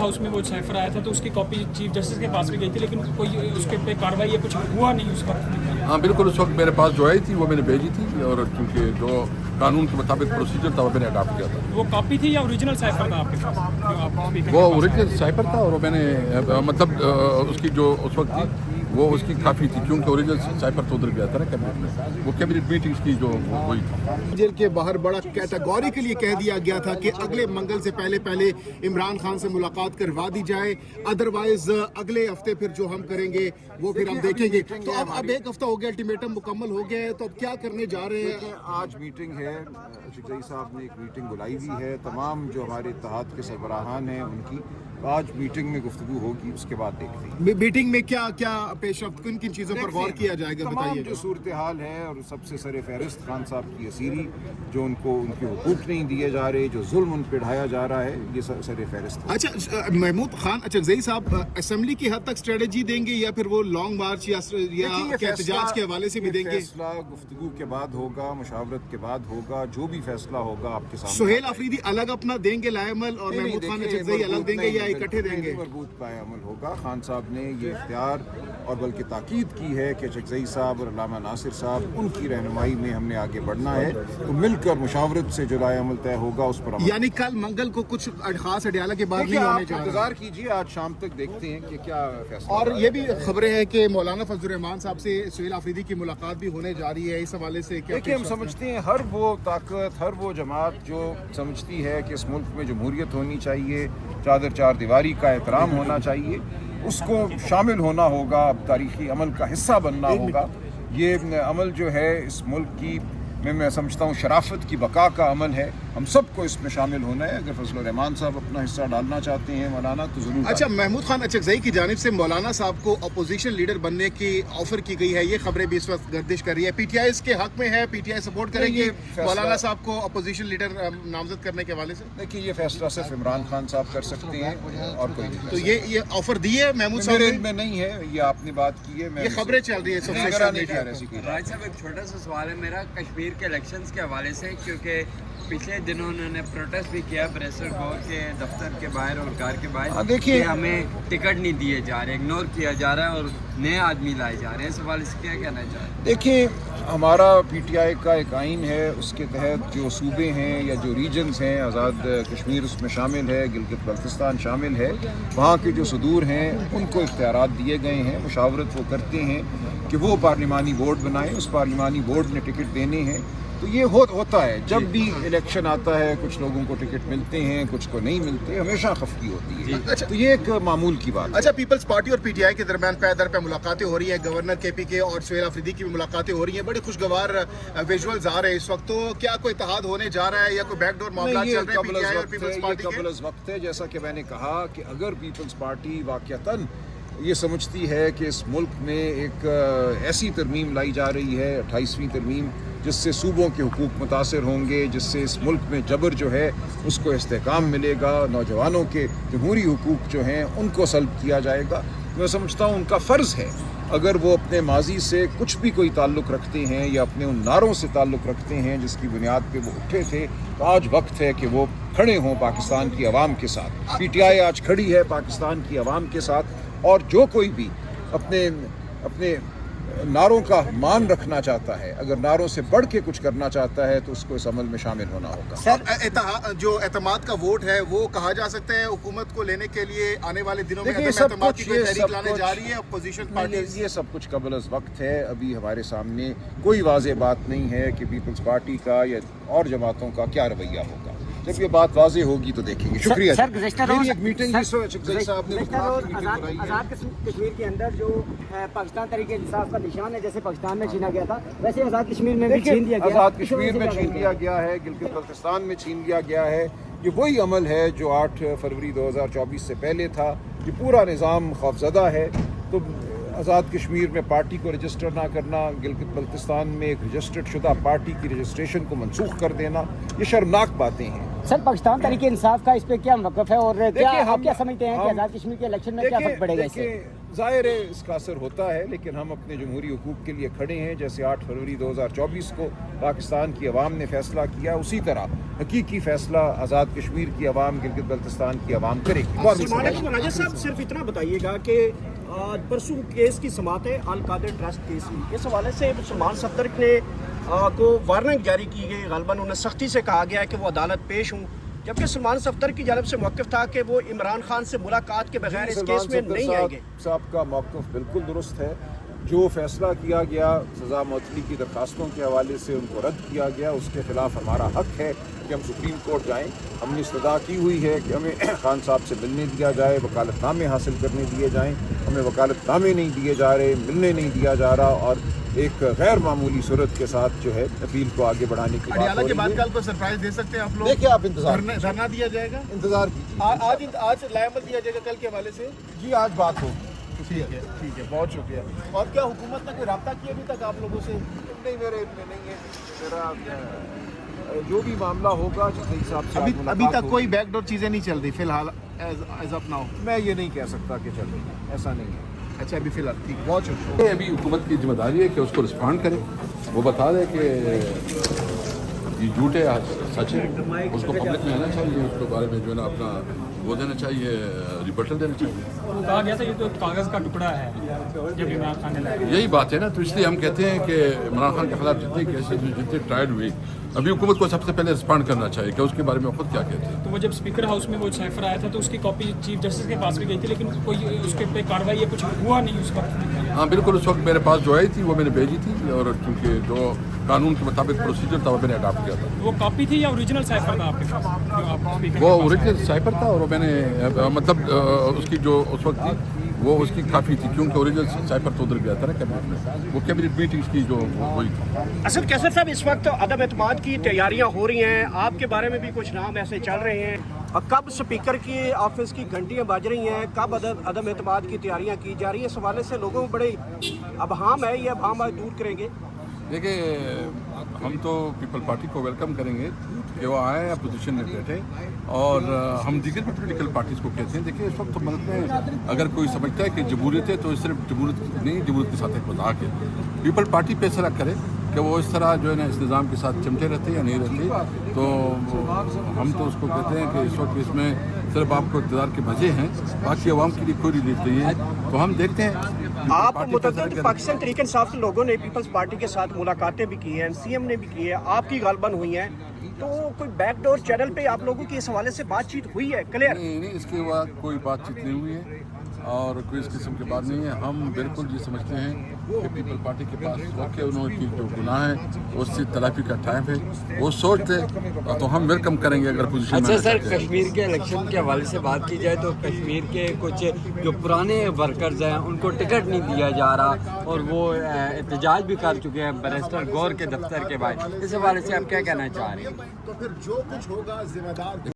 House में वो cipher आया था तो उसकी कॉपी चीफ जस्टिस के पास भी गई थी, लेकिन कोई उसके पे कार्रवाई या कुछ हुआ नहीं उस वक्त। हाँ बिल्कुल, उस वक्त मेरे पास जो आई थी वो मैंने भेजी थी, और क्योंकि जो कानून के मुताबिक प्रोसीजर था वो मैंने अडॉप्ट किया था। वो कॉपी थी या ओरिजिनल साइफर था आपके पास? जो आप स्पीकर वो ओरिजिनल साइफर था, और मैंने मतलब उसकी जो उस वक्त थी वो उसकी काफ़ी थी, क्योंकि ओरिजिनल साइफर तो उधर गया था ना कैबिनेट में, वो कैबिनेट मीटिंग्स की जो हुई थी। जेल के बाहर बड़ा कैटेगोरिकली कह दिया गया था कि अगले मंगल से पहले इमरान खान से मुलाकात करवा दी जाए, अदरवाइज अगले हफ्ते फिर जो हम करेंगे वो फिर हम देखेंगे। तो अब एक हफ्ता हो गया, अल्टीमेटम मुकम्मल हो गया है, तो अब क्या करने जा रहे हैं? आज मीटिंग है, अशरफ साहब ने एक मीटिंग बुलाई हुई है, तमाम जो हमारे इत्तेहाद के सरबराहान हैं उनकी आज मीटिंग में गुफ्तगू होगी, उसके बाद देखते हैं मीटिंग में क्या क्या पेशरफ्त, किन किन चीज़ों पर गौर किया जाएगा, बताइए। जो सूरत हाल है, और सबसे सर फहरिस्त खान साहब की असीरी, जो उनको उनके हुकूक नहीं दिए जा रहे, जो जुल्म उन पर ढाया जा रहा है, ये सर फहरिस्त है। अच्छा, महमूद खान अचकज़ई साहब असेंबली की हद तक स्ट्रेटजी देंगे या फिर वो लॉन्ग मार्च या एहतजाज के हवाले से भी देंगे? फैसला गुफ्तगू के बाद होगा, मुशावरत के बाद होगा, जो भी फैसला होगा आपके सामने। सुहेल अफरीदी अलग अपना देंगे लाएमल, और महमूद खान अचकज़ई अलग देंगे या इकट्ठे देंगे? मरबूत पायअमल होगा। खान साहब ने ये इख्तियार और बल्कि ताकीद की है कि अचकज़ई साहब और अल्लामा नासिर साहब, उनकी रहनुमाई में हमने आगे बढ़ना है, तो मिलकर मुशावरत से जो राय-ए-अमल तय होगा उस पर यानी कल मंगल को कुछ खास अडयाला के बाद नहीं होने जा रहा। इंतजार कीजिए, आज शाम तक देखते हैं कि क्या फैसला। और ये भी खबरें हैं कि मौलाना फजल रहमान साहब से सुहेल अफरीदी की मुलाकात भी होने जा रही है, इस हवाले से क्या? देखिए, हम समझते हैं हर वो ताकत, हर वो जमात जो समझती है कि इस मुल्क में जमहूरियत होनी चाहिए, चादर चार दीवारी का एहतराम होना चाहिए, उसको शामिल होना होगा, अब तारीखी अमल का हिस्सा बनना होगा। ये अमल जो है इस मुल्क की, मैं समझता हूँ शराफत की बका का अमल है, हम सबको इसमें शामिल होना है। अगर फजल रहमान साहब अपना हिस्सा डालना चाहते हैं मौलाना, तो जरूर। अच्छा, महमूद खान अचकज़ई की जानिब से मौलाना साहब को अपोजिशन लीडर बनने की ऑफर की गई है, ये खबरें भी इस वक्त गर्दिश कर रही है। पीटीआई इसके हक में है, पीटीआई सपोर्ट करेगी मौलाना साहब को अपोजिशन लीडर नामजद करने के हवाले से? देखिए, ये फैसला सिर्फ इमरान खान साहब कर सकते हैं और कोई नहीं। तो ये ऑफर दी है महमूद साहब ने? में नहीं है, ये आपने बात की है, ये खबरें चल रही है सोशल मीडिया। राज साहब, एक छोटा सा सवाल है मेरा कश्मीर के इलेक्शंस के हवाले से, क्योंकि पिछले दिनों उन्होंने प्रोटेस्ट भी किया प्रेसर गौर के दफ्तर के बाहर और कार के बाहर। देखिए, हमें टिकट नहीं दिए जा रहे, इग्नोर किया जा रहा है और नए आदमी लाए जा रहे हैं, इस हवाले से क्या कहना चाह रहे हैं? देखिए, हमारा पीटीआई का एक आइन है, उसके तहत जो सूबे हैं या जो रीजन्स हैं, आज़ाद कश्मीर उसमें शामिल है, गिलगित बल्तिस्तान शामिल है, वहाँ के जो सदूर हैं उनको इख्तियारात दिए गए हैं, मुशावरत वो करते हैं कि वो पार्लिमानी बोर्ड बनाएं, उस पार्लिमानी बोर्ड ने टिकट देने हैं। तो ये होता है, जब भी इलेक्शन आता है कुछ लोगों को टिकट मिलते हैं, कुछ को नहीं मिलते, हमेशा खफकी होती है। अच्छा, तो ये एक मामूल की बात। अच्छा, पीपल्स पार्टी और पीटीआई के दरमियान पै दर पे मुलाकातें हो रही हैं, गवर्नर केपी के और सुहेल अफरीदी की भी मुलाकातें हो रही हैं, बड़े खुशगवार विजुअल्स आ रहे हैं इस वक्त। तो क्या कोई इत्तेहाद होने जा रहा है या कोई बैकडोर मामला चल रहे हैं पीटीआई और पीपल्स पार्टी के? कबल वक्त है, जैसा कि मैंने कहा कि अगर पीपल्स पार्टी वाकयातन ये समझती है कि इस मुल्क में एक ऐसी तरमीम लाई जा रही है, 28वीं तरमीम, जिससे सूबों के हुकूक मुतासर होंगे, जिससे इस मुल्क में जबर जो है उसको इस्तेहकाम मिलेगा, नौजवानों के जमहूरी हुकूक जो हैं उनको सल्ब किया जाएगा, मैं समझता हूँ उनका फ़र्ज़ है, अगर वो अपने माजी से कुछ भी कोई ताल्लुक़ रखते हैं या अपने उन नारों से ताल्लुक़ रखते हैं जिसकी बुनियाद पे वो उठे थे, तो आज वक्त है कि वो खड़े हों पाकिस्तान की आवाम के साथ। पीटीआई आज खड़ी है पाकिस्तान की आवाम के साथ, और जो कोई भी अपने नारों का मान रखना चाहता है, अगर नारों से बढ़ के कुछ करना चाहता है, तो उसको इस अमल में शामिल होना होगा। सर, जो एतमाद का वोट है वो कहा जा सकता है हुकूमत को लेने के लिए आने वाले दिनों में एतमाद की कोई तहरीक लाने जा रही है अपोजिशन पार्टी? ये सब कुछ कबल अज़ वक्त है, अभी हमारे सामने कोई वाज़ेह बात नहीं है कि पीपल्स पार्टी का या और जमातों का क्या रवैया होगा। जब ये बात वाज़ेह होगी तो देखेंगे। शुक्रिया सर। मेरी एक मीटिंग साहब ने आज़ाद कश्मीर के अंदर जो पाकिस्तान तरीके इंसाफ का निशान है, जैसे पाकिस्तान में छीना गया था, वैसे आज़ाद कश्मीर में भी छीन दिया गया। आज़ाद कश्मीर में छीन लिया गया है, गिलगित बल्तिस्तान में छीन लिया गया है। ये वही अमल है जो 8 फरवरी 2024 से पहले था। ये पूरा निज़ाम खौफज़दा है। तो आज़ाद कश्मीर में पार्टी को रजिस्टर ना करना, गिलगित बल्तिस्तान में एक रजिस्टर्ड शुदा पार्टी की रजिस्ट्रेशन को मनसूख कर देना, ये शर्मनाक बातें हैं। सर पाकिस्तान तरीके इंसाफ का इस पे क्या मौक़िफ़ है और क्या देखिए, आप क्या समझते हैं कि आज़ाद कश्मीर के इलेक्शन में क्या फर्क पड़ेगा इससे? जाहिर है इसका असर होता है, लेकिन हम अपने जमहूरी हुकूक के लिए खड़े हैं। जैसे 8 फरवरी 2024 को पाकिस्तान की अवाम ने फैसला किया, उसी तरह हकीकी फैसला आज़ाद कश्मीर की अवाम, गिलगित बल्तिस्तान की अवाम करेगी। मनाजिर साहब सिर्फ इतना बताइएगा कि परसों केस की समाअत है अल कादिर ट्रस्ट केस की, इस हवाले से सलमान सफदर ने को वार्निंग जारी की गई, गलबन उन्हें सख्ती से कहा गया है कि वो अदालत पेश हों, जबकि सलमान सफदर की जानब से मौक़िफ़ था कि वो इमरान खान से मुलाकात के बगैर इस केस में नहीं आएंगे। साहब का मौक़िफ़ बिल्कुल दुरुस्त है। जो फैसला किया गया सज़ा मुअत्तली की दरखास्तों के हवाले से उनको रद्द किया गया, उसके ख़िलाफ़ हमारा हक़ है कि हम सुप्रीम कोर्ट जाएँ। हमने इस्तदा की हुई है कि हमें खान साहब से मिलने दिया जाए, वकालतनामे हासिल करने दिए जाएँ। हमें वकालतनामे नहीं दिए जा रहे, मिलने नहीं दिया जा रहा, और एक गैर मामूली सूरत के साथ जो है अपील को आगे बढ़ाने की बात हो रही है। के बाद कल को सरप्राइज दे सकते हैं आप लोग? देखिए, आप इंतजार धरना दिया जाएगा, इंतजार कीजिए। आज लायामत दिया जाएगा कल के हवाले से। जी, आज बात हो। ठीक है, बहुत शुक्रिया। और क्या हुकूमत ने कोई रब्ता किया अभी तक आप लोगों से? नहीं, मेरे नहीं है। मेरा जो भी मामला होगा जिस हिसाब से अभी तक कोई बैकडोर चीजें नहीं चल रही फिलहाल एज ऑफ नाउ? मैं ये नहीं कह सकता कि चल रही है, ऐसा नहीं है। अच्छा, अभी फिलहाल ठीक है, बहुत शुक्रिया। अभी हुकूमत की जिम्मेदारी है कि उसको रिस्पॉन्ड करे, वो बता दे कि ये झूठ है सच है, उसको पब्लिक में आना चाहिए, उसके बारे में जो है ना अपना वो देना चाहिए, रिबटल देना चाहिए। कहा गया था ये तो कागज़ का टुकड़ा है जब इमरान खान ने लाया। यही बात है ना, तो इसलिए हम कहते हैं कि इमरान खान के खिलाफ जितनी केसेस जितनी ट्रायल हुई, अभी हुकूमत को सबसे पहले रिस्पॉन्ड करना चाहिए कि उसके बारे में खुद क्या कहते हैं। तो वो जब स्पीकर हाउस में वो साइफर आया था तो उसकी कॉपी चीफ जस्टिस के पास भी गई थी, लेकिन कोई उसके पे कार्रवाई या कुछ हुआ नहीं उस वक्त। हाँ बिल्कुल, उस वक्त मेरे पास जो आई थी वो मैंने भेजी थी, और चूँकि जो कानून के मुताबिक प्रोसीजर था वो मैंने अडॉप्ट किया था। वो कॉपी थी या ओरिजिनल साइफर था आपके पास जो आप स्पीकर? वो ओरिजिनल साइफर था, और मैंने मतलब उसकी जो उस वक्त थी वो उसकी काफ़ी थी, क्योंकि ओरिजिनल साइफर तो उधर गया था ना कैबिनेट में, वो कैबिनेट मीटिंग्स की जो हुई थी। असद कैसर साहब, इस वक्त अदम एतमाद की तैयारियां हो रही हैं, आपके बारे में भी कुछ नाम ऐसे चल रहे हैं, और कब स्पीकर की ऑफिस की घंटियां बज रही हैं, कब अदम एतमाद की तैयारियां की जा रही हैं, इस हवाले से लोगों में बड़े अबहाम है, ये अबहाम आज दूर करेंगे? देखिए, हम तो पीपल पार्टी को वेलकम करेंगे कि वो आए, अपोजिशन में बैठे, और हम दीगर पॉलिटिकल पार्टीज़ को कहते हैं, देखिए इस वक्त तो मुल्क में अगर कोई समझता है कि जमहूरियत है तो सिर्फ जमहूरियत नहीं, जमहूरियत के साथ एक मजाक है। पीपल पार्टी फैसला करे कि वो इस तरह जो है ना इस निज़ाम के साथ चिमटे रहते या नहीं रहते, तो हम तो उसको कहते हैं कि इस वक्त इसमें सिर्फ आपको इक़्तिदार के मज़े हैं, बाकी आवाम के लिए कोई रिलीफ नहीं है। तो हम देखते हैं। आप मुतअद्दिद पाकिस्तान तहरीक इंसाफ के लोगों ने पीपल्स पार्टी के साथ मुलाकातें भी की हैं, सीएम ने भी की है, आपकी गलबन हुई हैं, तो कोई बैकडोर चैनल पे आप लोगों की इस हवाले से बातचीत हुई है क्लियर? नहीं, इसके बाद कोई बातचीत नहीं हुई है और कोई इस किस्म की बात नहीं है। हम बिल्कुल ये समझते हैं कि पीपल पार्टी के पास वाकई उन्होंने जो गुनाह है उससे तलाफी का टाइम है, वो सोचते तो हम वेलकम करेंगे अगर पोजीशन में। अच्छा सर, कश्मीर के इलेक्शन के हवाले से बात की जाए तो कश्मीर के कुछ जो पुराने वर्कर्स हैं उनको टिकट नहीं दिया जा रहा, और वो एहतजाज भी कर चुके हैं बैरिस्टर गौर के दफ्तर के बाहर, इस हवाले से आप क्या कहना चाह रहे हैं? तो फिर जो कुछ होगा जिम्मेदार